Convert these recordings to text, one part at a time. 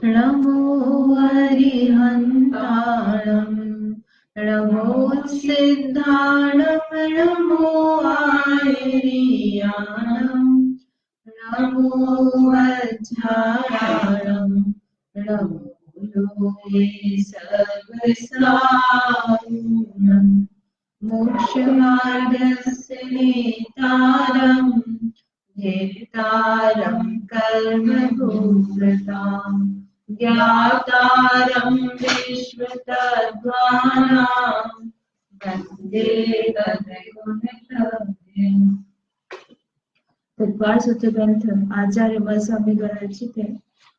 नमो हरिहन्ताणं नमो सिद्धाणं नमो आयर्याणं नमो वज्रायाणं नमो योगे सर्वसाहुनं मोक्षमार्गस्य नेतारं नेतारं कर्मभूभृताम् ज्ञातारं विश्वतत्त्वानां वन्दे तद्गुणप्रभुम्। तत्वार सूत्र ग्रंथ आचार्य मल स्वामी द्वारा रचित है।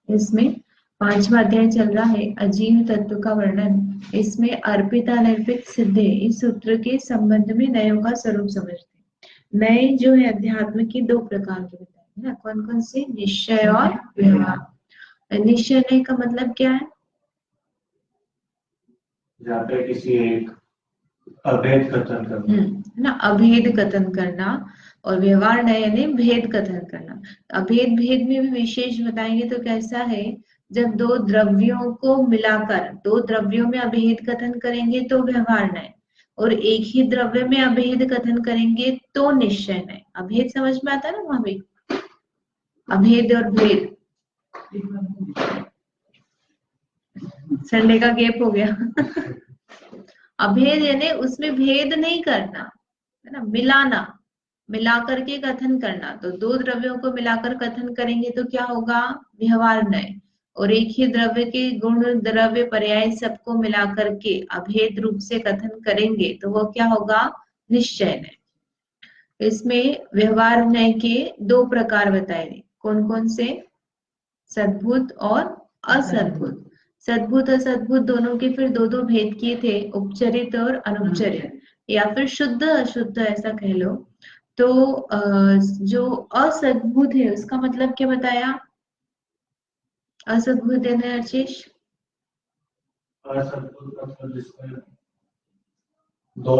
इसमें 5वां अध्याय चल रहा है, अजीव तत्व का वर्णन। इसमें अर्पित अनर्पित सिद्धे इस सूत्र के संबंध में नयों का स्वरूप समझते हैं। नए जो है अध्यात्म के 2 प्रकार के बताए ना, कौन कौन से? निश्चय और व्यवहार। निश्चय नहीं का मतलब क्या है? जहाँ पे किसी एक अभेद कथन करना ना, अभेद कथन करना। और व्यवहार नए ने भेद कथन करना। अभेद भेद में भी विशेष बताएंगे तो कैसा है, जब 2 द्रव्यों को मिलाकर 2 द्रव्यों में अभेद कथन करेंगे तो व्यवहार नय, और एक ही द्रव्य में अभेद कथन करेंगे तो निश्चय नय। अभेद समझ में आता है ना वहां भी, अभेद और भेद। संडे का गैप हो गया। अभेद यानी उसमें भेद नहीं करना, है ना, मिलाना, मिलाकर के कथन करना। तो 2 द्रव्यों को मिलाकर कथन करेंगे तो क्या होगा? व्यवहार नय। और एक ही द्रव्य के गुण द्रव्य पर्याय सबको मिलाकर के अभेद रूप से कथन करेंगे तो वो क्या होगा? निश्चय नय। इसमें व्यवहार नय के 2 प्रकार बताए गए। कौन कौन से? सद्भुत और असद्भुत। सद्भुत असद्भुत दोनों के फिर 2 भेद किए थे, उपचरित और अनुपचरित, या फिर शुद्ध अशुद्ध ऐसा कह लो। तो जो असद्भुत है उसका मतलब क्या बताया? असद्भुत है ना आशीष? असद्भुत मतलब जिसमें दो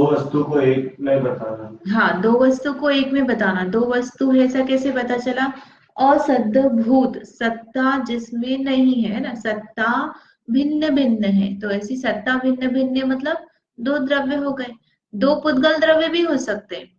वस्तु को एक में बताना। हाँ, 2 वस्तु को एक में बताना। 2 वस्तु है, ऐसा कैसे पता चला? असद्भूत, सत्ता जिसमें नहीं है ना, सत्ता भिन्न भिन्न है। तो ऐसी सत्ता भिन्न भिन्न मतलब 2 द्रव्य हो गए। 2 पुद्गल द्रव्य भी हो सकते हैं,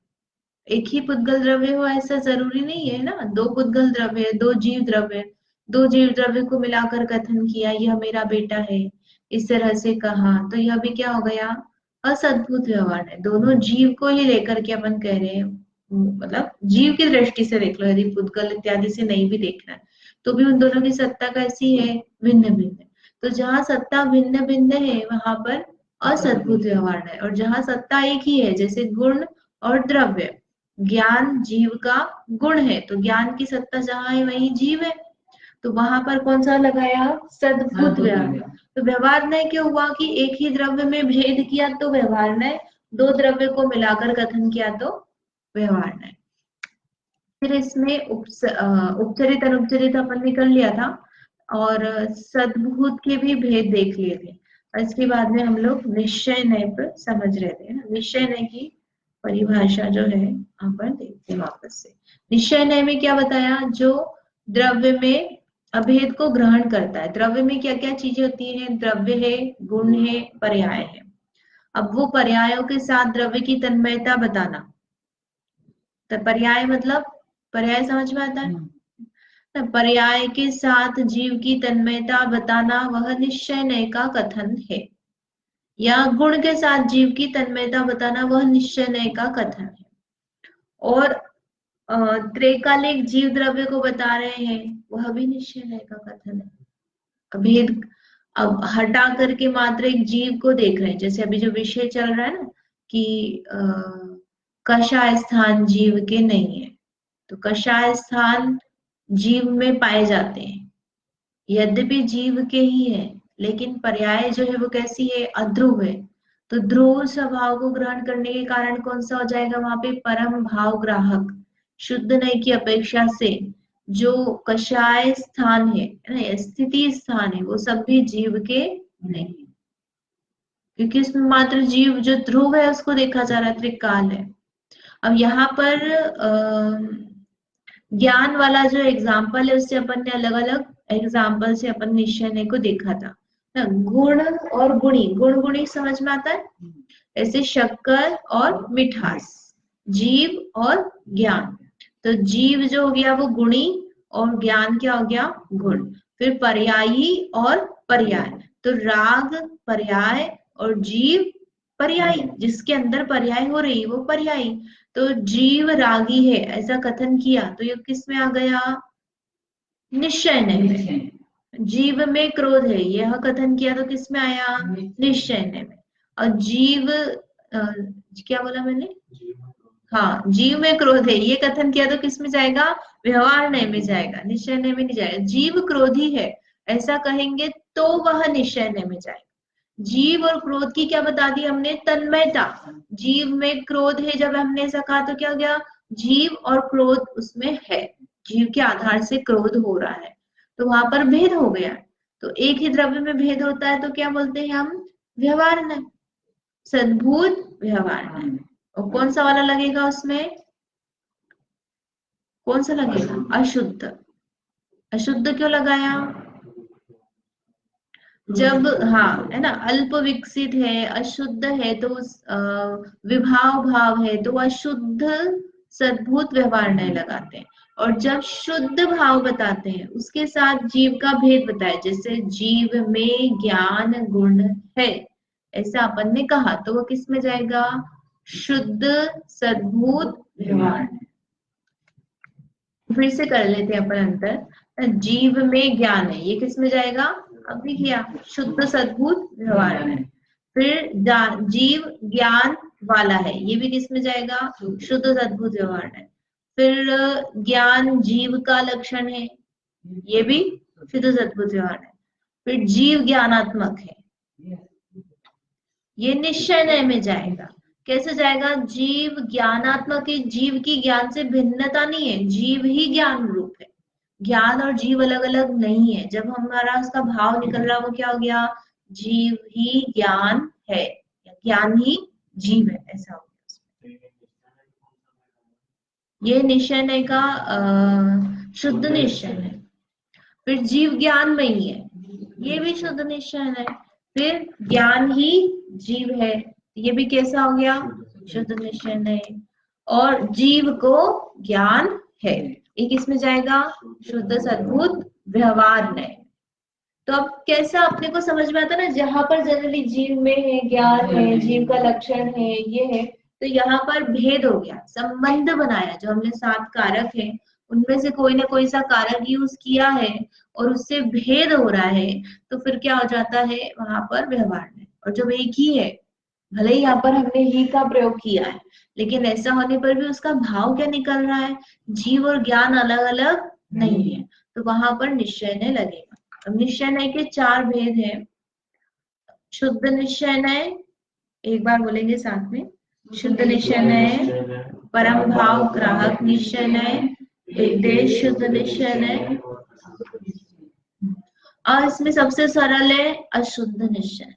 एक ही पुद्गल द्रव्य हो ऐसा जरूरी नहीं है ना। 2 पुद्गल द्रव्य, 2 जीव द्रव्य, 2 जीव द्रव्य को मिलाकर कथन किया, यह मेरा बेटा है, इस तरह से कहा, तो यह भी क्या हो गया? असद्भुत व्यवहार है। दोनों जीव को ही लेकर के अपन कह रहे हैं, मतलब जीव की दृष्टि से देख लो, यदि पुद्गल इत्यादि से नहीं भी देखना है तो भी उन दोनों की सत्ता कैसी है? भिन्न भिन्न। तो जहां सत्ता भिन्न भिन्न है वहां पर असद्भुत व्यवहार है। और जहां सत्ता एक ही है, जैसे गुण और द्रव्य, ज्ञान जीव का गुण है, तो ज्ञान की सत्ता जहां है वही जीव है, तो वहां पर कौन सा लगाया? सद्भुत व्यवहार। तो व्यवहार नय क्यों हुआ? कि एक ही द्रव्य में भेद किया तो व्यवहार नय, 2 द्रव्य को मिलाकर कथन किया तो व्यवहार नय। फिर इसमें उपचरित अनुपचरित अपन ने कर लिया था, और सद्भुत के भी भेद देख लिए थे। और इसके बाद में हम लोग निश्चय नय पर समझ रहे थे। निश्चय नय की परिभाषा जो है यहाँ पर देखते हैं वापस से। निश्चय नय में क्या बताया? जो द्रव्य में अभेद को ग्रहण करता है। द्रव्य में क्या क्या चीजें होती हैं? द्रव्य है, गुण है, पर्याय है। अब वो पर्यायों के साथ द्रव्य की तन्मयता बताना। तो पर्याय मतलब, पर्याय समझ में आता है? तो पर्याय के साथ जीव की तन्मयता बताना वह निश्चय नय का कथन है, या गुण के साथ जीव की तन्मयता बताना वह निश्चय नय का कथन है। और त्रैकालिक जीव द्रव्य को बता रहे हैं, वह भी निश्चय नय का कथन है। अभेद अब हटा करके मात्र एक जीव को देख रहे हैं, जैसे अभी जो विषय चल रहा है ना कि कषाय स्थान जीव के नहीं है, तो कषाय स्थान जीव में पाए जाते हैं, यद्यपि जीव के ही है, लेकिन पर्याय जो है वो कैसी है? अध्रुव है। तो ध्रुव स्वभाव को ग्रहण करने के कारण कौन सा हो जाएगा वहां पे? परम भाव ग्राहक, शुद्ध नय की अपेक्षा से जो कषाय स्थान है ना, स्थिति स्थान है, वो सब भी जीव के नहीं, क्योंकि उसमें मात्र जीव जो ध्रुव है उसको देखा जा रहा है, त्रिकाल है। अब यहाँ पर ज्ञान वाला जो एग्जाम्पल है उससे अपन ने अलग अलग एग्जाम्पल से अपन निश्चय को देखा था ना। गुण और गुणी, गुण गुणी समझ में आता है, ऐसे शक्कर और मिठास, जीव और ज्ञान। तो जीव जो हो गया वो गुणी और ज्ञान क्या हो गया, गुण। फिर पर्यायी और पर्याय, तो राग पर्याय और जीव पर्यायी, जिसके अंदर पर्याय हो रही वो पर्यायी। तो जीव रागी है ऐसा कथन किया तो ये किस में आ गया, निश्चय में। जीव में क्रोध है यह कथन किया तो किस में आया, निश्चय में। और जीव क्या बोला मैंने, हाँ, जीव में क्रोध है ये कथन किया तो किस में जाएगा, व्यवहार नय में जाएगा, निश्चय नय में नहीं जाएगा। जीव क्रोधी है ऐसा कहेंगे तो वह निश्चय नय में जाएगा। जीव और क्रोध की क्या बता दी हमने, तन्मयता। जीव में क्रोध है जब हमने ऐसा कहा तो क्या हो गया, जीव और क्रोध उसमें है, जीव के आधार से क्रोध हो रहा है, तो वहां पर भेद हो गया। तो एक ही द्रव्य में भेद होता है तो क्या बोलते हैं हम, व्यवहार नय, सद्भूत व्यवहार नय। और कौन सा वाला लगेगा उसमें, कौन सा लगेगा, अशुद्ध। अशुद्ध क्यों लगाया, जब हाँ है ना, अल्प विकसित है, अशुद्ध है तो विभाव भाव है तो अशुद्ध सद्भूत व्यवहार नहीं लगाते हैं। और जब शुद्ध भाव बताते हैं उसके साथ जीव का भेद बताया, जैसे जीव में ज्ञान गुण है ऐसा अपन ने कहा तो वो किस में जाएगा, शुद्ध सद्भूत व्यवहार। फिर से कर लेते हैं अपन अंतर, जीव में ज्ञान है ये किस में जाएगा, अभी किया, शुद्ध सद्भूत व्यवहार में। फिर जीव ज्ञान वाला है ये भी किस में जाएगा, शुद्ध सद्भूत व्यवहार में। फिर ज्ञान जीव का लक्षण है ये भी शुद्ध सद्भूत व्यवहार है। फिर जीव ज्ञानात्मक है ये निश्चय नय में जाएगा। कैसे जाएगा, जीव ज्ञानात्मक है, जीव की ज्ञान से भिन्नता नहीं है, जीव ही ज्ञान रूप है, ज्ञान और जीव अलग अलग नहीं है। जब हमारा उसका भाव निकल रहा वो क्या हो गया, जीव ही ज्ञान है, ज्ञान ही जीव है, ऐसा हो गया। ये निश्चय नय का शुद्ध निश्चय है। फिर जीव ज्ञान में ही है ये भी शुद्ध निश्चय है। फिर ज्ञान ही जीव है ये भी कैसा हो गया, शुद्ध निश्चय है। और जीव को ज्ञान है ये किसमें जाएगा, शुद्ध सद्भूत व्यवहार नय। तो अब कैसा अपने को समझ में आता ना, जहां पर जनरली जीव में है, ज्ञान है, जीव का लक्षण है, ये है, तो यहाँ पर भेद हो गया, संबंध बनाया। जो हमने 7 कारक है उनमें से कोई ना कोई सा कारक यूज किया है और उससे भेद हो रहा है तो फिर क्या हो जाता है वहां पर व्यवहार में। और जब एक ही है, भले ही यहाँ पर हमने ही का प्रयोग किया है लेकिन ऐसा होने पर भी उसका भाव क्या निकल रहा है, जीव और ज्ञान अलग अलग नहीं है, तो वहां पर निश्चय नय लगेगा। अब निश्चय नय के 4 भेद हैं। शुद्ध निश्चय नय, एक बार बोलेंगे साथ में, शुद्ध निश्चय नय, परम भाव ग्राहक निश्चय नय, देश शुद्ध निश्चय नय, और इसमें सबसे सरल है अशुद्ध निश्चय।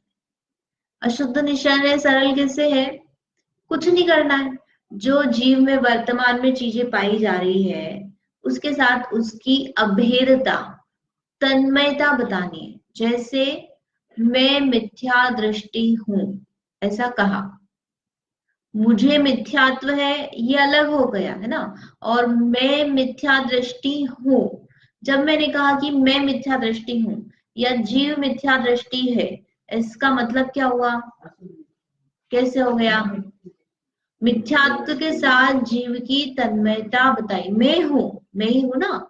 अशुद्ध निश्चय नय सरल कैसे है, कुछ नहीं करना है, जो जीव में वर्तमान में चीजें पाई जा रही है उसके साथ उसकी अभेदता तन्मयता बतानी है। जैसे मैं मिथ्या दृष्टि हूं ऐसा कहा, मुझे मिथ्यात्व है ये अलग हो गया है ना, और मैं मिथ्या दृष्टि हूं, जब मैंने कहा कि मैं मिथ्या दृष्टि हूं या जीव मिथ्या दृष्टि है, इसका मतलब क्या हुआ, कैसे हो गया, मिथ्यात्व के साथ जीव की तन्मयता बताई, मैं हूं, मैं ही हूं ना,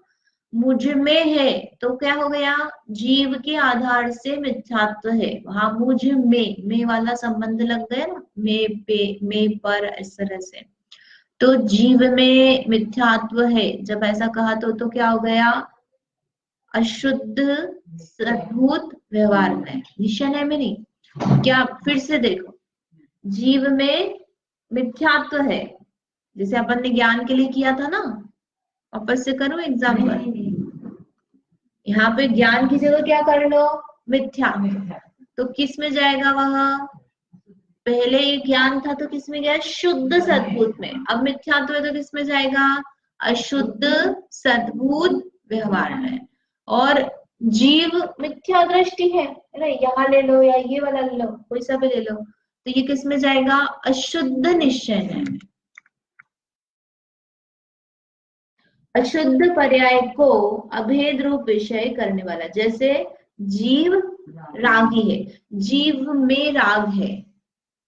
मुझ में है तो क्या हो गया, जीव के आधार से मिथ्यात्व है, वहां मुझ में वाला संबंध लग गया ना, मैं पे मैं पर, इस तरह से। तो जीव में मिथ्यात्व है जब ऐसा कहा तो क्या हो गया, अशुद्ध सद्भूत व्यवहार में, निश्चय में नहीं। क्या फिर से देखो, जीव में मिथ्यात्व है जैसे अपन ने ज्ञान के लिए किया था ना, वापस से करूं एग्जाम्पल, यहाँ पे ज्ञान की जगह क्या कर लो, मिथ्या, तो किस में जाएगा वह, पहले ये ज्ञान था तो किस में गया? शुद्ध सद्भूत में। अब मिथ्यात्व है तो किस में जाएगा? अशुद्ध सद्भूत व्यवहार में। और जीव मिथ्या दृष्टि है ना, यहाँ ले लो या ये वाला ले लो, कोई सा भी ले लो, तो ये किस में जाएगा? अशुद्ध निश्चय में। अशुद्ध पर्याय को अभेद रूप विषय करने वाला, जैसे जीव रागी है, जीव में राग है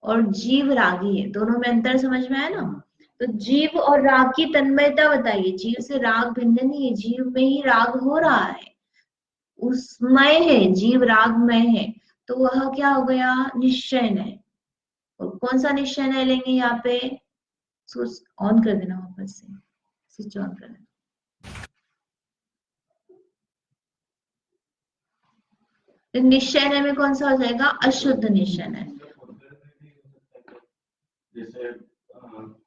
और जीव रागी है, दोनों में अंतर समझ में आया ना? तो जीव और राग की तन्मयता बताइए। जीव से राग भिन्न नहीं है, जीव में ही राग हो रहा है, उसमय है, जीव रागमय है, तो वह क्या हो गया? निश्चय है। और कौन सा निश्चय लेंगे यहाँ पे? स्विच ऑन कर देना, वापस से स्विच ऑन कर देना। निश्चय में कौन सा हो जाएगा? अशुद्ध निश्चय। जैसे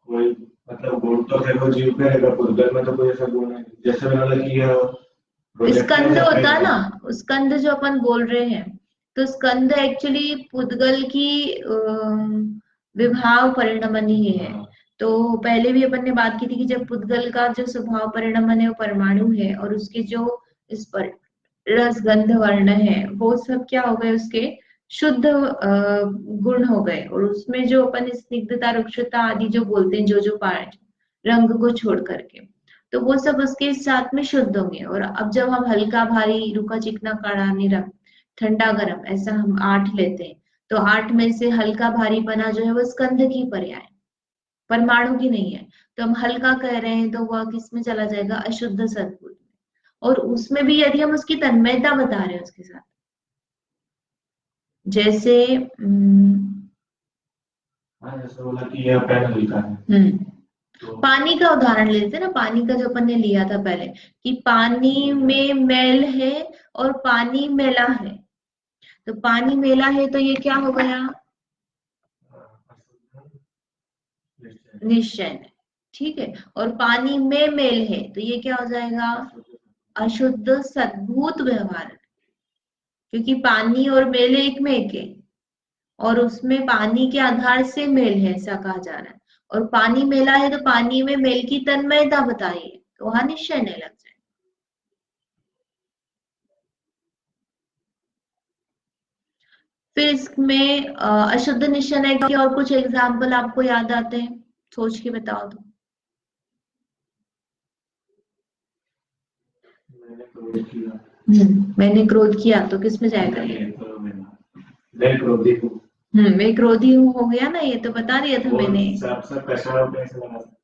कोई मतलब गुण तो है वो जीव में रहेगा, पुद्गल में तो कोई ऐसा गुण है जैसे मैंने कि स्कंद होता है ना, स्कंद जो अपन बोल रहे हैं, तो स्कंद एक्चुअली पुद्गल की विभाव परिणमन ही है। तो पहले भी अपन ने बात की थी कि जब पुद्गल का जो स्वभाव परिणमन है वो परमाणु है, और उसके जो इस पर रस गंध वर्ण है वो सब क्या हो गए? उसके शुद्ध गुण हो गए। और उसमें जो अपन स्निग्धता रुक्षता आदि जो बोलते हैं, जो जो पार्ट रंग को छोड़ करके, तो वो सब उसके साथ में शुद्ध होंगे। और अब जब हम हल्का भारी रूखा चिकना कड़ा निरम ठंडा गर्म ऐसा हम 8 लेते हैं, तो 8 में से हल्का भारीपना जो है वो स्कंध की पर्याय, परमाणु की नहीं है। तो हम हल्का कह रहे हैं तो वह किस में चला जाएगा? अशुद्ध सद्भूत। और उसमें भी यदि हम उसकी तन्मयता बता रहे हैं उसके साथ, जैसे जैसे बोला कि यह पेन हल्का है, पानी का उदाहरण लेते हैं ना, पानी का जो अपन ने लिया था पहले, कि पानी में मैल है और पानी मैला है। तो पानी मैला है तो ये क्या हो गया? निश्चय। ठीक है। और पानी में मैल है तो ये क्या हो जाएगा? अशुद्ध सद्भूत व्यवहार, क्योंकि पानी और मेल एक में एक है, और उसमें पानी के आधार से मेल है ऐसा कहा जा रहा है। और पानी मेला है तो पानी में मेल की तन्मयता बताइए, तो वहां निश्चय नहीं लग जाए। फिर इसमें अशुद्ध निश्चय के और कुछ एग्जाम्पल आपको याद आते हैं? सोच के बताओ तो। मैंने क्रोध किया तो किस में जाएगा? मैं क्रोधी हूँ हो गया ना, ये तो बता दिया था मैंने।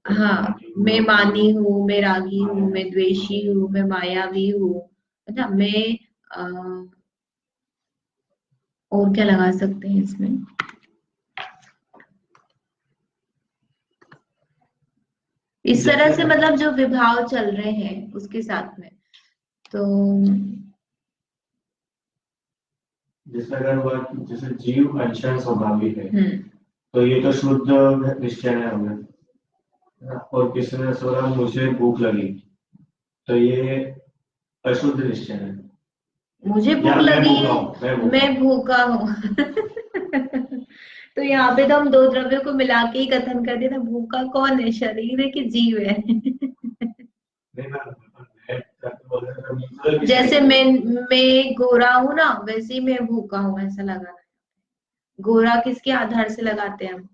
हाँ, मैं मानी हूँ, मैं रागी हूँ, मैं द्वेषी हूँ, मैं मायावी हूँ, है ना? मैं और क्या लगा सकते हैं इसमें? इस तरह से मतलब जो विभाव चल रहे हैं उसके साथ में, तो जैसे जीव अंश स्वभावी है, तो ये तो शुद्ध निश्चय हो गया। और किसी ने सोचा मुझे भूख लगी, तो ये अशुद्ध निश्चय है। मुझे भूख लगी है, मैं भूखा हूँ तो यहाँ पे तो हम दो द्रव्यों को मिला के ही कथन कर दिया था। भूखा कौन है? शरीर है कि जीव है? जैसे मैं गोरा हूँ ना, वैसे ही मैं भूखा हूँ ऐसा लगाना। गोरा किसके आधार से लगाते हैं हम?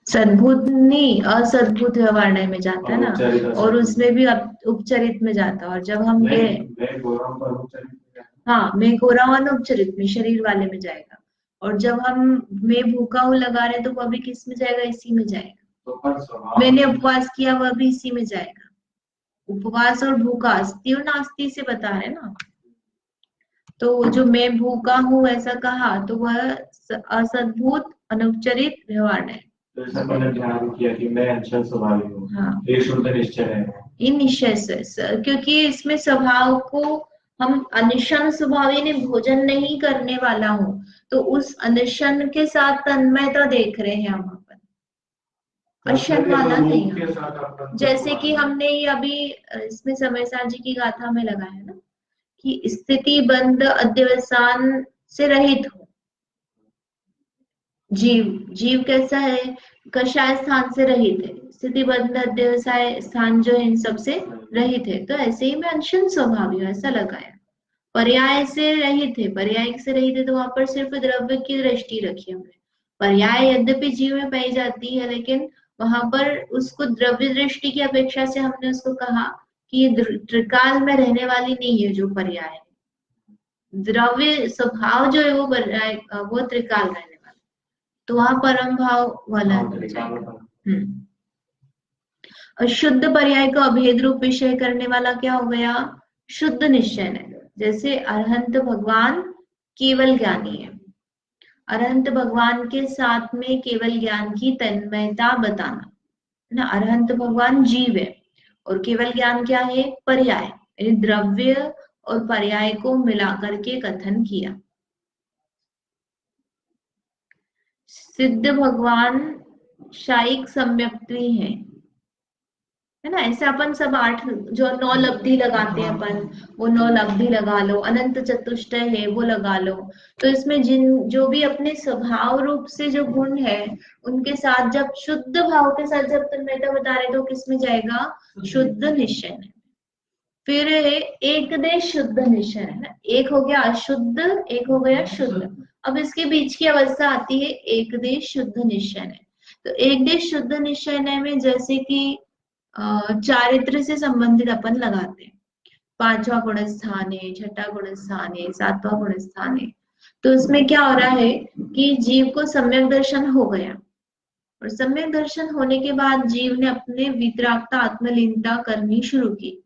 सद्भूत नहीं, असद्भूत व्यवहार में जाता है ना, और उसमें भी उपचरित में जाता है। और जब हम हाँ, मैं गोरा हूँ उपचरित में, शरीर वाले में जाएगा। और जब हम मैं भूखा हूँ लगा रहे तो वह भी किस में जाएगा? इसी में जाएगा। मैंने उपवास किया, वह भी इसी में जाएगा। उपवास और भूखा अस्ति और नास्ति से बता रहे ना। तो जो मैं भूखा हूँ ऐसा कहा तो वह असद्भूत अनुपचरित व्यवहार है। तो ऐसा मैंने ध्यान किया कि मैं अंश स्वभावी हूँ। हाँ, ये शुद्ध निश्चय है। इन निश्चय से, क्योंकि इसमें स्वभाव को हम अनिशन स्वभावी ने भोजन नहीं करने वाला हूँ, तो उस अनिशन के साथ तन्मयता देख रहे हैं हम अपन, अशन वाला नहीं। जैसे कि हमने अभी इसमें समय साजी की गाथा में लगाया ना, कि स्थिति बंद अध्यवसान से रहित हो। जीव, जीव कैसा है? कषाय स्थान से रहित है, स्थितिबद्ध अध्यवसाय स्थान जो है इन सब से रहित है। तो ऐसे ही मैं अंशन स्वभावी हूँ ऐसा लगाया। पर्याय से रहित है, पर्याय से रहित है तो वहां पर सिर्फ द्रव्य की दृष्टि रखी हमने। पर्याय यद्यपि जीव में पाई जाती है, लेकिन वहां पर उसको द्रव्य दृष्टि की अपेक्षा से हमने उसको कहा कि ये त्रिकाल में रहने वाली नहीं है जो पर्याय है। द्रव्य स्वभाव जो है वो पर्याय, वो त्रिकाल रहने वाला, तो वहां परम भाव वाला हो जाएगा। शुद्ध पर्याय का अभेद रूप विषय करने वाला क्या हो गया? शुद्ध निश्चय है। जैसे अरहंत भगवान केवल ज्ञानी है, अरहंत भगवान के साथ में केवल ज्ञान की तन्मयता बताना ना। अरहंत भगवान जीव है और केवल ज्ञान क्या है? पर्याय, यानी द्रव्य और पर्याय को मिलाकर के कथन किया। सिद्ध भगवान शायिक सम्यक्त्वी है ना। ऐसे अपन सब 8 जो 9 लब्धि लगाते हैं अपन, वो 9 लब्धि लगा लो, अनंत चतुष्टय है वो लगा लो। तो इसमें जिन जो भी अपने स्वभाव रूप से जो गुण है उनके साथ जब शुद्ध भाव के साथ जब तन्मयता बता रहे तो किसमें जाएगा? शुद्ध निश्चय में। फिर एक देश शुद्ध निश्चय है ना। एक हो गया अशुद्ध, एक हो गया शुद्ध। अब इसके बीच की अवस्था आती है एक देश शुद्ध निश्चय है। तो एक देश शुद्ध निश्चय में जैसे कि चारित्र से संबंधित अपन लगाते हैं, 5वां गुण स्थान है, 6ठा गुण स्थान है, 7वां गुण स्थान है। तो उसमें क्या हो रहा है कि जीव को सम्यक दर्शन हो गया, और सम्यक दर्शन होने के बाद जीव ने अपने वितरागता आत्मलीनता करनी शुरू की।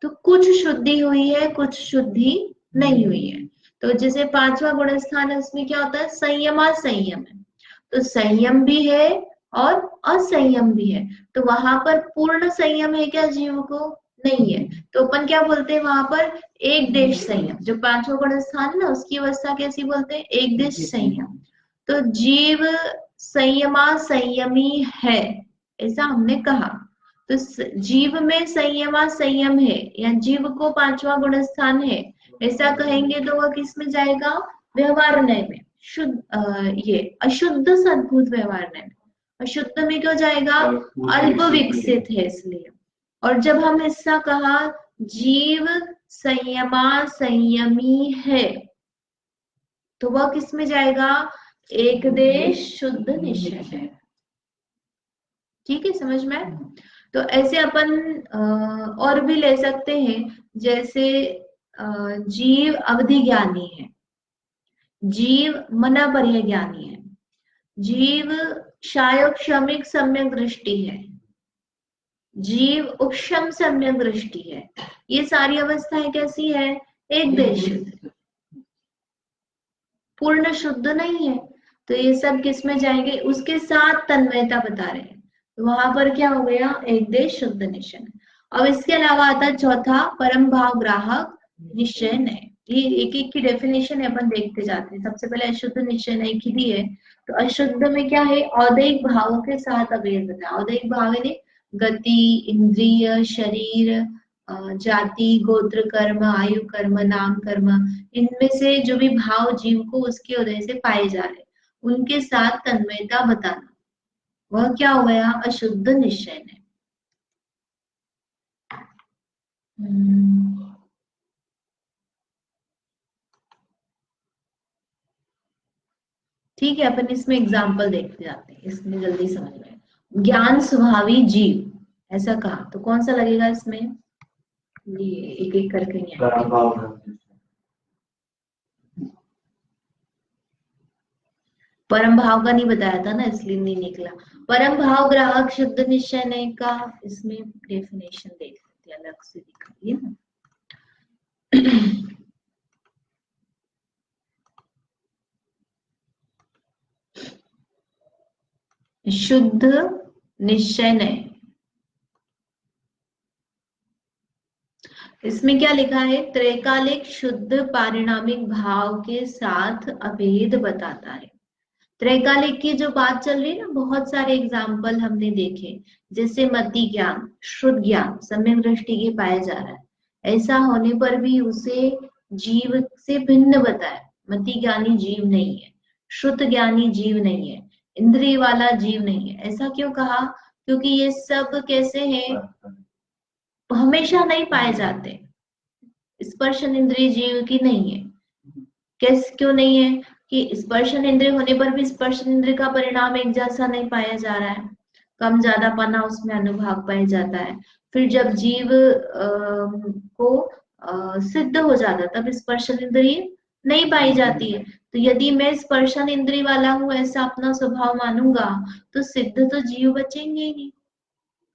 तो कुछ शुद्धि हुई है, कुछ शुद्धि नहीं हुई है। तो जैसे 5वां गुण स्थान है, उसमें क्या होता है? संयमा संयम है। तो संयम भी है और असंयम भी है। तो वहां पर पूर्ण संयम है क्या जीव को? नहीं है। तो अपन क्या बोलते हैं वहां पर? एक देश संयम। जो 5वां गुण स्थान है ना, उसकी अवस्था कैसी बोलते हैं? एक देश संयम। तो जीव संयमा संयमी है ऐसा हमने कहा। तो जीव में संयमा संयम है या जीव को 5वां गुण स्थान है ऐसा कहेंगे तो वह किस में जाएगा? व्यवहार नय में। शुद्ध ये अशुद्ध सद्भूत व्यवहार नय में। अशुद्ध में क्यों जाएगा? अल्प विकसित है इसलिए। और जब हम ऐसा कहा जीव संयमा संयमी है तो वह किस में जाएगा? एक देश शुद्ध निश्चय है। ठीक है, समझ में? तो ऐसे अपन और भी ले सकते हैं, जैसे जीव अवधि ज्ञानी है, जीव मना पर्य ज्ञानी है, जीव शायोक्षमिक सम्यक दृष्टि है, जीव उपशम सम्यक दृष्टि है। ये सारी अवस्थाएं कैसी है? एक देश शुद्ध, पूर्ण शुद्ध नहीं है। तो ये सब किस में जाएंगे? उसके साथ तन्मयता बता रहे हैं, तो वहां पर क्या हो गया? एक देश शुद्ध निश्चय। अब इसके अलावा आता है चौथा परम भाव ग्राहक निश्चय है। ये एक एक की डेफिनेशन है, अपन देखते जाते हैं। सबसे पहले अशुद्ध निश्चय नहीं की दी है। तो अशुद्ध में क्या है? औदैहिक भावों के साथ अभेद बताया। औदैहिक भाव यानी गति, इंद्रिय, शरीर, जाति, गोत्र कर्म, आयु कर्म, नाम कर्म, इनमें से जो भी भाव जीव को उसके उदय से पाए जा रहे उनके साथ तन्मयता बताना, वह क्या हो गया? अशुद्ध निश्चय है। ठीक है, अपन इसमें एग्जाम्पल देखते जाते हैं, इसमें जल्दी समझ में। ज्ञान स्वभावी जीव ऐसा कहा तो कौन सा लगेगा इसमें? ये एक एक करके परम भाव का नहीं बताया था ना, इसलिए नहीं निकला। परम भाव ग्राहक शुद्ध निश्चय नहीं का इसमें डेफिनेशन देख लेते हैं, अलग से दिखाइए ना। शुद्ध निश्चय नहीं, इसमें क्या लिखा है? त्रैकालिक शुद्ध पारिणामिक भाव के साथ अभेद बताता है। त्रैकालिक की जो बात चल रही है ना, बहुत सारे एग्जाम्पल हमने देखे, जैसे मति ज्ञान, शुद्ध ज्ञान सम्यक दृष्टि के पाया जा रहा है, ऐसा होने पर भी उसे जीव से भिन्न बताया। मति ज्ञानी जीव नहीं है, श्रुत ज्ञानी जीव नहीं है, इंद्रिय वाला जीव नहीं है। ऐसा क्यों कहा? क्योंकि ये सब कैसे हैं, हमेशा नहीं पाए जाते। स्पर्शन इंद्रिय जीव की नहीं है। कैसे, क्यों नहीं है? कि स्पर्शन इंद्रिय होने पर भी स्पर्शन इंद्रिय का परिणाम एक जैसा नहीं पाया जा रहा है, कम ज्यादा पना उसमें अनुभाग पाया जाता है। फिर जब जीव को सिद्ध हो जाता है तब स्पर्शन इंद्रिय नहीं पाई जाती है। तो यदि मैं स्पर्शन इंद्रिय वाला हूं ऐसा अपना स्वभाव मानूंगा तो सिद्ध तो जीव बचेंगे ही नहीं,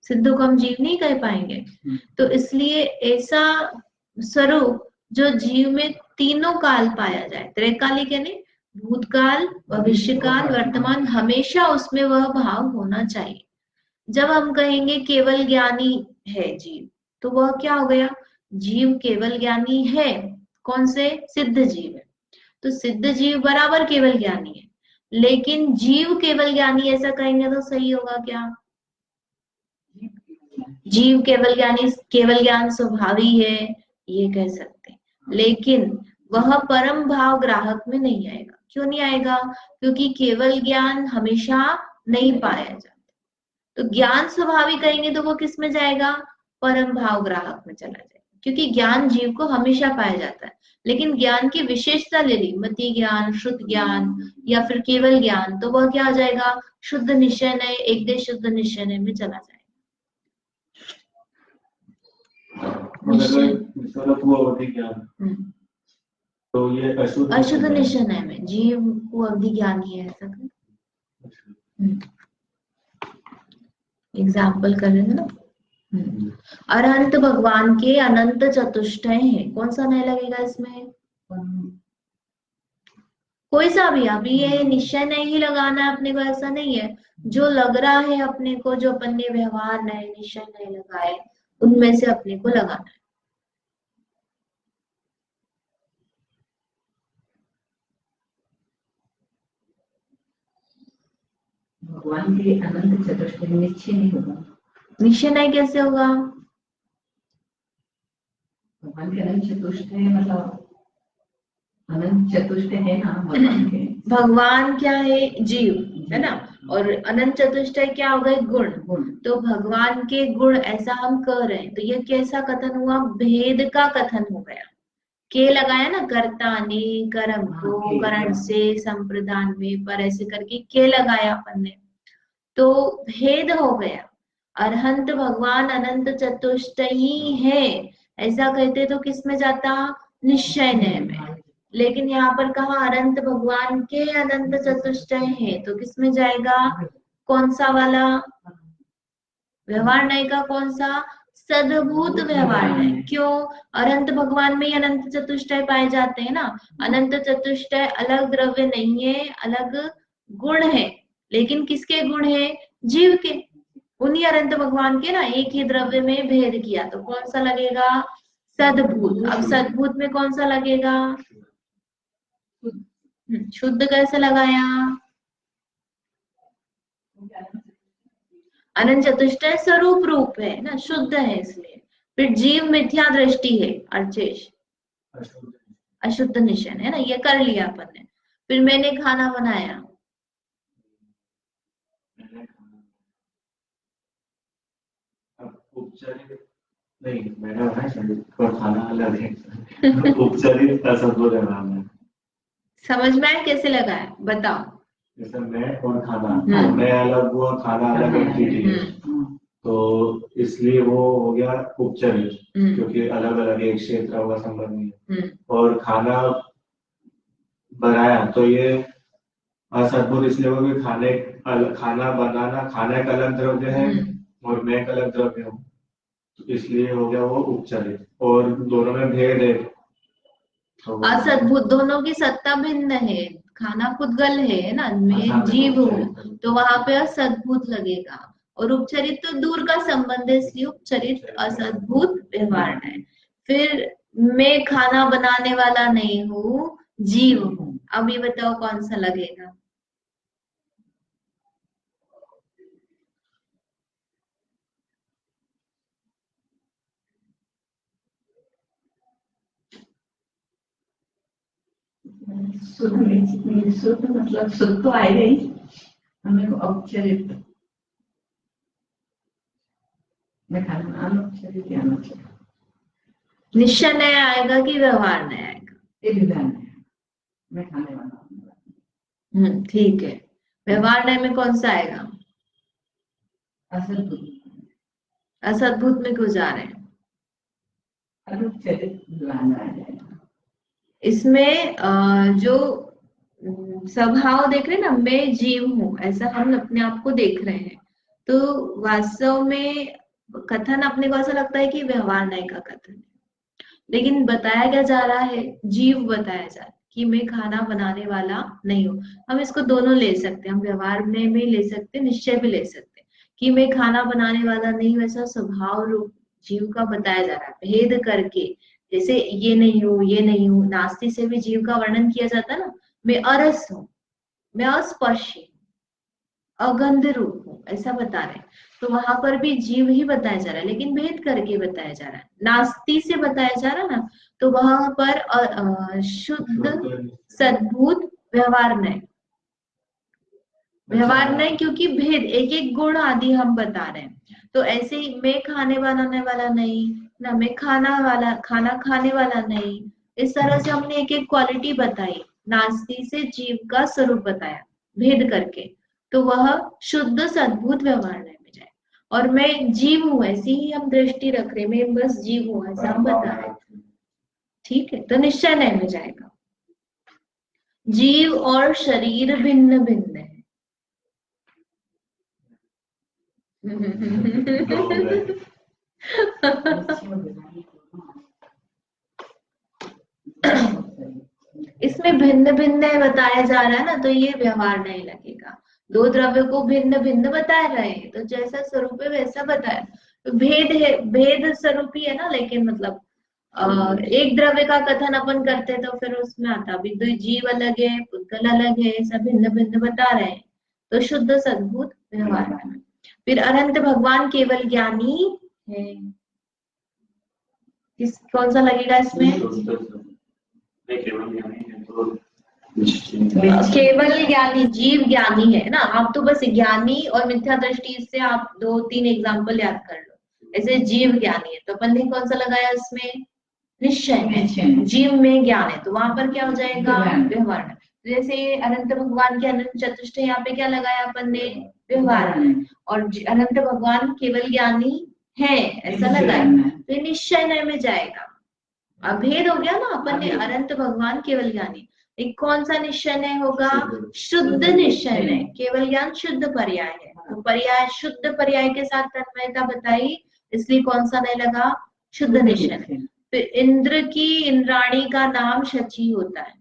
सिद्ध को हम जीव नहीं कह पाएंगे। तो इसलिए ऐसा स्वरूप जो जीव में तीनों काल पाया जाए, त्रैकालिक यानी भूतकाल, भविष्यकाल, वर्तमान, हमेशा उसमें वह भाव होना चाहिए। जब हम कहेंगे केवल ज्ञानी है जीव, तो वह क्या हो गया? जीव केवल ज्ञानी है। कौन से? सिद्ध जीव है। तो सिद्ध जीव बराबर केवल ज्ञानी है, लेकिन जीव केवल ज्ञानी ऐसा कहेंगे तो सही होगा क्या? जीव केवल ज्ञानी, केवल ज्ञान स्वभावी है ये कह सकते हैं, लेकिन वह परम भाव ग्राहक में नहीं आएगा। क्यों नहीं आएगा? क्योंकि केवल ज्ञान हमेशा नहीं पाया जाता। तो ज्ञान स्वभावी कहेंगे तो वो किस में जाएगा? परम भाव ग्राहक में चला जाएगा, क्योंकि ज्ञान जीव को हमेशा पाया जाता है। लेकिन ज्ञान की विशेषता ले ली, मति ज्ञान, शुद्ध ज्ञान या फिर केवल ज्ञान, तो वह क्या हो जाएगा? शुद्ध निश्चय नय, एक देश शुद्ध निश्चय नय में चला जाएगा। तो ये अशुद्ध निश्चय नय में जीव को अवधि ज्ञानी है ऐसा एग्जाम्पल कर रहे थे ना। अनंत भगवान के अनंत चतुष्टय है, कौन सा नय लगेगा इसमें? कोई सा भी। अभी ये निश्चय नहीं ही लगाना है अपने को, ऐसा नहीं है। जो लग रहा है अपने को, जो अपन ने व्यवहार नए निश्चय नहीं लगाए, उनमें से अपने को लगाना है। भगवान के अनंत चतुष्टय निश्चय नहीं होगा। निश्चय नहीं कैसे होगा? भगवान के अनंत चतुष्टय मतलब अनंत चतुष्टय है ना भगवान के। भगवान क्या है? जीव है ना। और अनंत चतुष्टय क्या हो गए? गुण। तो भगवान के गुण ऐसा हम कह रहे हैं, तो ये कैसा कथन हुआ? भेद का कथन हो गया। के लगाया ना, कर्ता ने कर्म को करण से संप्रदान में पर ऐसे करके के लगाया अपन ने, तो भेद हो गया। अरहंत भगवान अनंत चतुष्टयी है ऐसा कहते तो किस में जाता? निश्चय नय में। लेकिन यहाँ पर कहा अनंत भगवान के अनंत चतुष्टय है, तो किस में जाएगा? कौन सा वाला? व्यवहार नय का कौन सा? सद्भूत व्यवहार नय। क्यों? अनंत भगवान में ही अनंत चतुष्टय पाए जाते हैं ना। अनंत चतुष्टय अलग द्रव्य नहीं है, अलग गुण है। लेकिन किसके गुण है? जीव के। उन्हीं अनंत भगवान के ना एक ही द्रव्य में भेद किया, तो कौन सा लगेगा? सद्भूत। अब सद्भूत में कौन सा लगेगा? शुद्ध कैसे लगाया? अनंत चतुष्टय स्वरूप रूप है ना, शुद्ध है इसलिए। फिर जीव मिथ्या दृष्टि है, अर्चेश अशुद्ध निशन है ना, ये कर लिया अपन ने। फिर मैंने खाना बनाया, नहीं मैंने बनाया खाना अलग है। उपचारित असद्भुत व्यवहार है। समझ में आया कैसे लगाया? बताओ। जैसे मैं और खाना, मैं अलग हुआ, खाना अलग एंटिटी है, तो इसलिए वो हो गया उपचरित, क्योंकि अलग अलग एक क्षेत्र होगा, संबंध नहीं। और खाना बनाया तो ये असद्भुत इसलिए होगा कि खाना बनाना, खाना एक अलग द्रव्य है और मैं एक अलग द्रव्य हूँ, तो इसलिए हो गया वो उपचरित। और दोनों में भेद है, तो असद्भुत, दोनों की सत्ता भिन्न है। खाना पुद्गल है ना, मैं जीव हूँ, तो वहां पे असद्भुत लगेगा। और उपचरित तो दूर का संबंध है, इसलिए उपचरित असद्भुत व्यवहार है। फिर मैं खाना बनाने वाला नहीं हूँ, जीव हूँ। अब ये बताओ कौन सा लगेगा? शुद्ध मतलब शुद्ध तो आएगा ही, हमें को औपचारिक मैं खाना अनौपचारिक अनौपचारिक निश्चय नहीं आएगा कि व्यवहार नहीं आएगा? ये विधान है, मैं खाने वाला हूँ। ठीक है। व्यवहार नहीं में कौन सा आएगा? असद्भुत। असद्भुत में क्यों जा रहे हैं? अनौपचारिक विधान आ जाएगा इसमें जो स्वभाव देख रहे हैं ना, मैं जीव हूं ऐसा हम अपने आप को देख रहे हैं, तो वास्तव में कथन अपने को ऐसा लगता है कि व्यवहार नहीं का कथन है, लेकिन बताया क्या जा रहा है? जीव बताया जा रहा है कि मैं खाना बनाने वाला नहीं हूँ। हम इसको दोनों ले सकते हैं, हम व्यवहार में भी ले सकते हैं, निश्चय भी ले सकते हैं कि मैं खाना बनाने वाला नहीं हूँ, ऐसा स्वभाव रूप जीव का बताया जा रहा है भेद करके। जैसे ये नहीं हूँ, ये नहीं हूँ, नास्ति से भी जीव का वर्णन किया जाता है ना, मैं अरस हूँ, मैं अस्पर्शी हूँ, अगंध रूप हूँ, ऐसा बता रहे हैं। तो वहां पर भी जीव ही बताया जा रहा है, लेकिन भेद करके बताया जा रहा है, नास्ति से बताया जा रहा है ना, तो वहां पर शुद्ध सद्भूत व्यवहार नहीं, व्यवहार नहीं, क्योंकि भेद एक एक गुण आदि हम बता रहे हैं। तो ऐसे ही मैं खाने बनाने वाला नहीं ना, मैं खाना खाने वाला नहीं, इस तरह से हमने एक एक क्वालिटी बताई, नास्ति से जीव का स्वरूप बताया भेद करके, तो वह शुद्ध सद्भुत व्यवहार नहीं में जाए। और मैं जीव हूं ऐसी ही हम दृष्टि रख रहे, मैं बस जीव हूं ऐसा हम बता रहे, ठीक है, तो निश्चय नहीं में जाएगा। जीव और शरीर भिन्न भिन्न है। इसमें भिन्न भिन्न बताया जा रहा है ना, तो ये व्यवहार नहीं लगेगा। दो द्रव्य को भिन्न भिन्न बता रहे हैं, तो जैसा स्वरूप है वैसा बताया, तो भेद है, भेद स्वरूप ही है ना, लेकिन मतलब एक द्रव्य का कथन अपन करते तो फिर उसमें आता भी दो जीव अलग है, पुद्गल अलग है, सब भिन्न भिन्न बता रहे हैं, तो शुद्ध सद्भुत व्यवहार है। फिर अनंत भगवान केवल ज्ञानी है, किस कौन सा लगेगा इसमें? केवल ज्ञानी, जीव ज्ञानी है ना, आप तो बस ज्ञानी और मिथ्या दृष्टि से आप 2-3 एग्जाम्पल याद कर लो। ऐसे जीव ज्ञानी है तो अपन ने कौन सा लगाया इसमें? निश्चय। जीव में ज्ञान है तो वहां पर क्या हो जाएगा? व्यवहार। जैसे अनंत भगवान के अनंत चतुष्ट, यहाँ पे क्या लगाया अपन ने? व्यवहार। और अनंत भगवान केवल ज्ञानी है ऐसा लगाया, तो निश्चय नय में जाएगा। अभेद हो गया ना, अपन ने अनंत भगवान केवल ज्ञानी, एक कौन सा निश्चय नहीं होगा? शुद्ध निश्चय नहीं, केवल ज्ञान शुद्ध पर्याय है, तो पर्याय शुद्ध पर्याय के साथ तन्मयता बताई, इसलिए कौन सा नहीं लगा? शुद्ध निश्चय। फिर इंद्र की इंद्राणी का नाम शची होता है,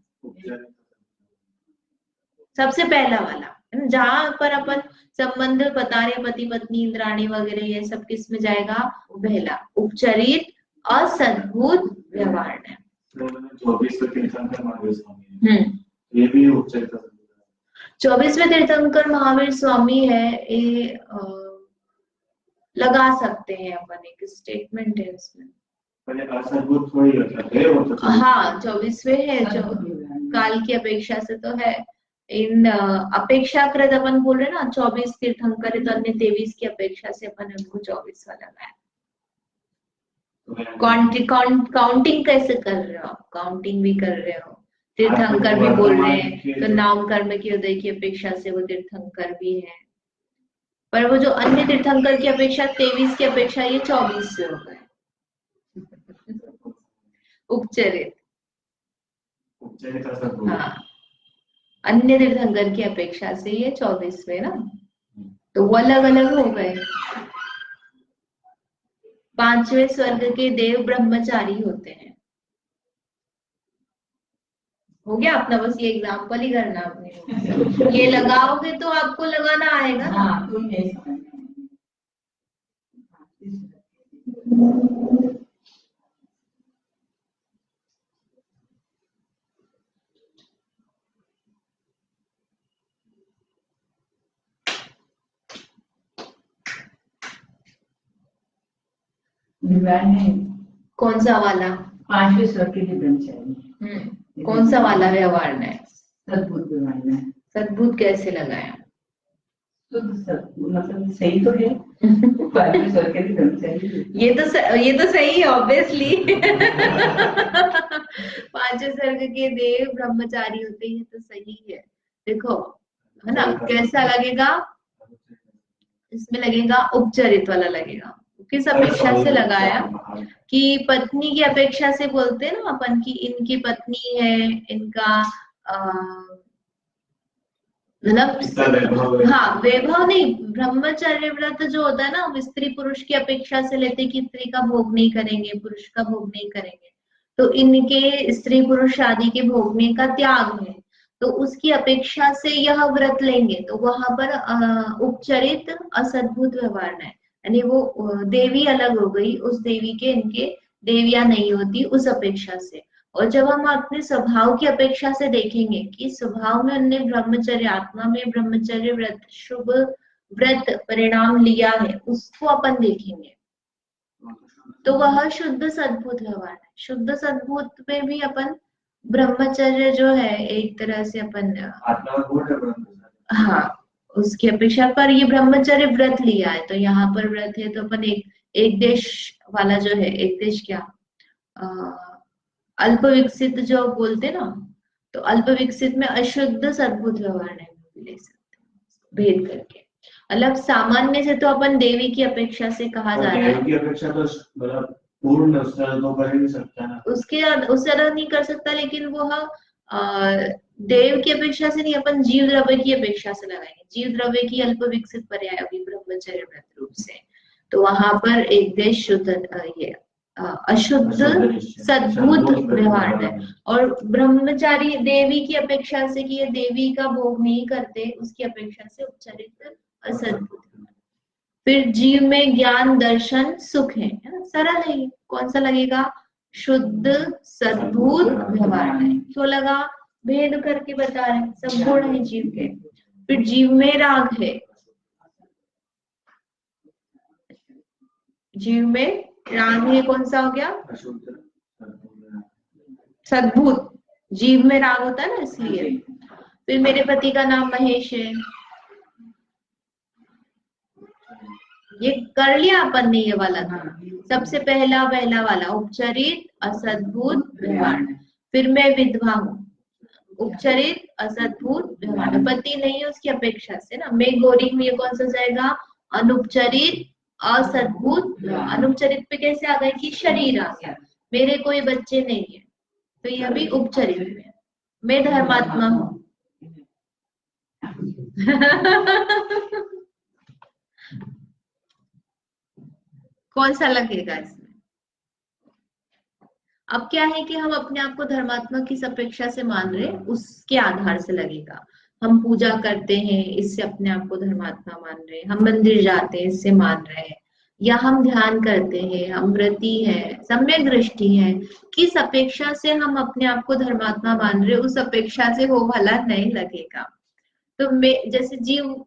सबसे पहला वाला, जहां पर अपन संबंध बता रहे पति पत्नी इंद्राणी वगैरह, ये सब किस में जाएगा? पहला उपचरित असद्भुत व्यवहार है। 24वें तीर्थंकर महावीर स्वामी है, ये लगा सकते हैं अपन, एक स्टेटमेंट है इसमें। हाँ 24वें है, जो काल की अपेक्षा से तो है, इन अपेक्षाकृत अपन बोल रहे ना 24 तीर्थंकर, तो अन्य 23 की अपेक्षा से अपन उनको 24 वाला लगाया। काउंटिंग कैसे कर रहे हो आप? काउंटिंग भी कर रहे हो, तीर्थंकर भी बोल रहे हैं, तो नाम कर्म की उदय की अपेक्षा से वो तीर्थंकर भी है, पर वो जो अन्य तीर्थंकर की अपेक्षा 23 की अपेक्षा ये 24 से हो गए। उपचरित, हाँ, अन्य तीर्थंकर की अपेक्षा से ये 24वें ना, तो वो अलग अलग हो गए। 5वें स्वर्ग के देव ब्रह्मचारी होते हैं। हो गया अपना, बस ये एग्जाम्पल ही करना अपने, ये लगाओगे तो आपको लगाना आएगा ना। कौन सा वाला? 5वें स्वर्ग के लिए ब्रह्मचारी। कौन सा वाला व्यवहार है? सद्भुत व्यवहार है। सद्भुत कैसे लगाया? मतलब सही तो है। परमेश्वर के ब्रह्मचारी, ये तो सही है ऑब्वियसली। पांचों सर्ग के देव ब्रह्मचारी होते हैं, तो सही है। देखो है ना, कैसा लगेगा? इसमें लगेगा उपचरित वाला लगेगा। किस अपेक्षा से लगाया? कि पत्नी की अपेक्षा से बोलते हैं ना अपन की इनकी पत्नी है, इनका मतलब हाँ वैभव नहीं, ब्रह्मचर्य व्रत जो होता है ना, वो स्त्री पुरुष की अपेक्षा से लेते कि स्त्री का भोग नहीं करेंगे, पुरुष का भोग नहीं करेंगे, तो इनके स्त्री पुरुष शादी के भोगने का त्याग है, तो उसकी अपेक्षा से यह व्रत लेंगे, तो वहां पर उपचरित असद्भुत व्यवहार है, यानी वो देवी अलग हो गई, उस देवी के इनके देवियां नहीं होती उस अपेक्षा से। और जब हम अपने स्वभाव की अपेक्षा से देखेंगे कि स्वभाव में उन्होंने ब्रह्मचर्य, आत्मा में ब्रह्मचर्य व्रत, शुभ व्रत परिणाम लिया है, उसको अपन देखेंगे तो वह शुद्ध सद्भुत व्यवहार है। शुद्ध सद्भुत में भी अपन ब्रह्मचर्य जो है एक तरह से अपन हाँ उसकी अपेक्षा पर ये ब्रह्मचर्य व्रत लिया है, तो यहाँ पर व्रत है तो अपन एक देश वाला जो है, एक देश क्या अल्प विकसित जो बोलते ना, तो अल्प विकसित में अशुद्ध सद्भुत व्यवहार नहीं ले सकते भेद करके। मतलब सामान्य से तो अपन देवी की अपेक्षा से कहा जा रहा है, की अपेक्षा तो मतलब पूर्ण तो कर ही नहीं सकता ना, उससे ज्यादा नहीं कर सकता, लेकिन वो देव की अपेक्षा से नहीं, अपन जीव द्रव्य की अपेक्षा से लगाएंगे। जीव द्रव्य की अल्प विकसित पर्याय अभी ब्रह्मचर्य व्रत रूप से, तो वहां पर एक देश शुद्ध ये अशुद्ध सद्भुत व्यवहार है। और ब्रह्मचारी देवी की अपेक्षा से कि ये देवी का भोग नहीं करते, उसकी अपेक्षा से उपचरित असद्भुत। फिर जीव में ज्ञान दर्शन सुख है ना, सरल है, कौन सा लगेगा? शुद्ध सद्भुत व्यवहार है। क्यों लगा? भेद करके बता रहे, सब गुण है जीव के। फिर जीव में राग है, जीव में राग है, कौन सा हो गया? सद्भुत। जीव में राग होता है ना, इसलिए। फिर मेरे पति का नाम महेश है, ये कर लिया अपन ने, ये वाला था सबसे पहला वाला उपचरित असद्भुत व्यवहार। फिर मैं विधवा हूँ, उपचरित असद्भुत व्यवहार, पति नहीं है उसकी अपेक्षा से ना। मैं गोरी हूँ, ये कौन सा जाएगा? अनुपचरित असद्भुत। अनुपचरित पे कैसे आ गए कि शरीर आ गया, मेरे कोई बच्चे नहीं है, तो यह भी उपचरित में। मैं धर्मात्मा हूँ। कौन सा लगेगा इसमें? अब क्या है कि हम अपने आप को धर्मात्मा किस अपेक्षा से मान रहे, उसके आधार से लगेगा। हम पूजा करते हैं, इससे अपने आप को धर्मात्मा मान रहे हैं। हम मंदिर जाते हैं, इससे मान रहे हैं। या हम ध्यान करते हैं, हम व्रती हैं, सम्यक दृष्टि है, किस अपेक्षा से हम अपने आप को धर्मात्मा मान रहे, उस अपेक्षा से वो भला नहीं लगेगा। तो जैसे जीव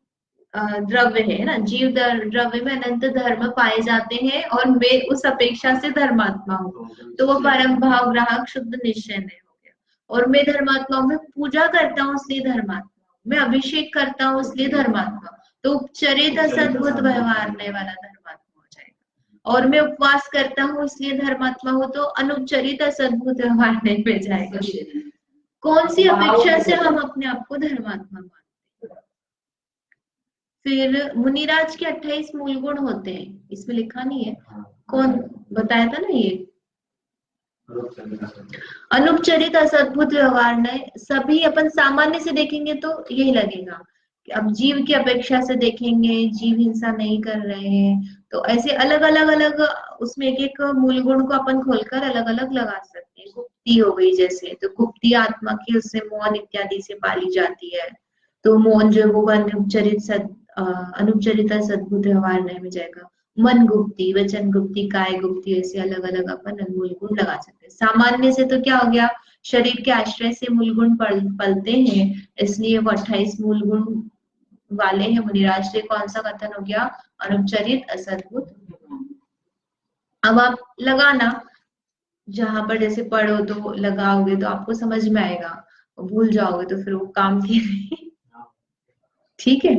द्रव्य है ना, जीव द्रव्य में अनंत धर्म पाए जाते हैं, और मैं उस अपेक्षा से धर्मात्मा हूँ, तो वो परम भाव ग्राहक शुद्ध निश्चय नहीं हो गया। और मैं धर्मात्मा में पूजा करता हूँ इसलिए धर्मात्मा, मैं अभिषेक करता हूँ इसलिए धर्मात्मा, तो उपचरित असद्भुत व्यवहारने वाला धर्मात्मा हो जाएगा। और मैं उपवास करता हूँ इसलिए धर्मात्मा हो, तो अनुपचरित असद्भुत व्यवहारने में जाएगा। कौन सी अपेक्षा से हम अपने आप को धर्मात्मा मानते? फिर मुनिराज के 28 मूल गुण होते हैं, इसमें लिखा नहीं है, कौन बताया था ना ये? अनुपचरित असद्भुत व्यवहार ने सभी अपन सामान्य से देखेंगे तो यही लगेगा। अब जीव की अपेक्षा से देखेंगे, जीव हिंसा नहीं कर रहे हैं, तो ऐसे अलग अलग उसमें एक एक मूल गुण को अपन खोलकर अलग अलग लगा सकते हैं। गुप्ती हो गई जैसे, तो गुप्ती आत्मा की उससे मौन इत्यादि से पाली जाती है, तो मौन जो वो अनुपचरित सद्भुत व्यवहार में जाएगा। मन गुप्ती, वचन गुप्ती, काय गुप्ती, ऐसे अलग अलग अपन मूल गुण लगा सकते हैं। सामान्य से तो क्या हो गया, शरीर के आश्रय से मूल गुण पलते हैं, इसलिए वो 28 मूल गुण वाले हैं मुनिराज से। कौन सा कथन हो गया? अनुपचरित असद्भुत। अब आप लगाना जहां पर जैसे पढ़ो तो लगाओगे तो आपको समझ में आएगा, और भूल जाओगे तो फिर वो काम की नहीं। ठीक है।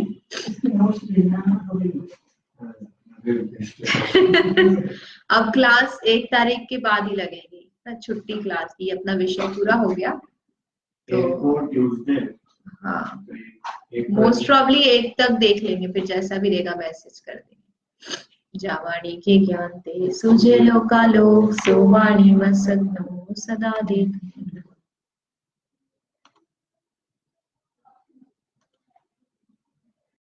अब क्लास 1 तारीख के बाद ही लगेगी ना छुट्टी क्लास की, अपना विषय पूरा हो गया तो ट्यूसडे, हाँ मोस्ट प्रॉब्ली 1 तक देख लेंगे, फिर जैसा भी रहेगा मैसेज कर देंगे। जावाणी के ज्ञान ते सुझे लोकालोक, सोवाणी मसग्नो सदा देत।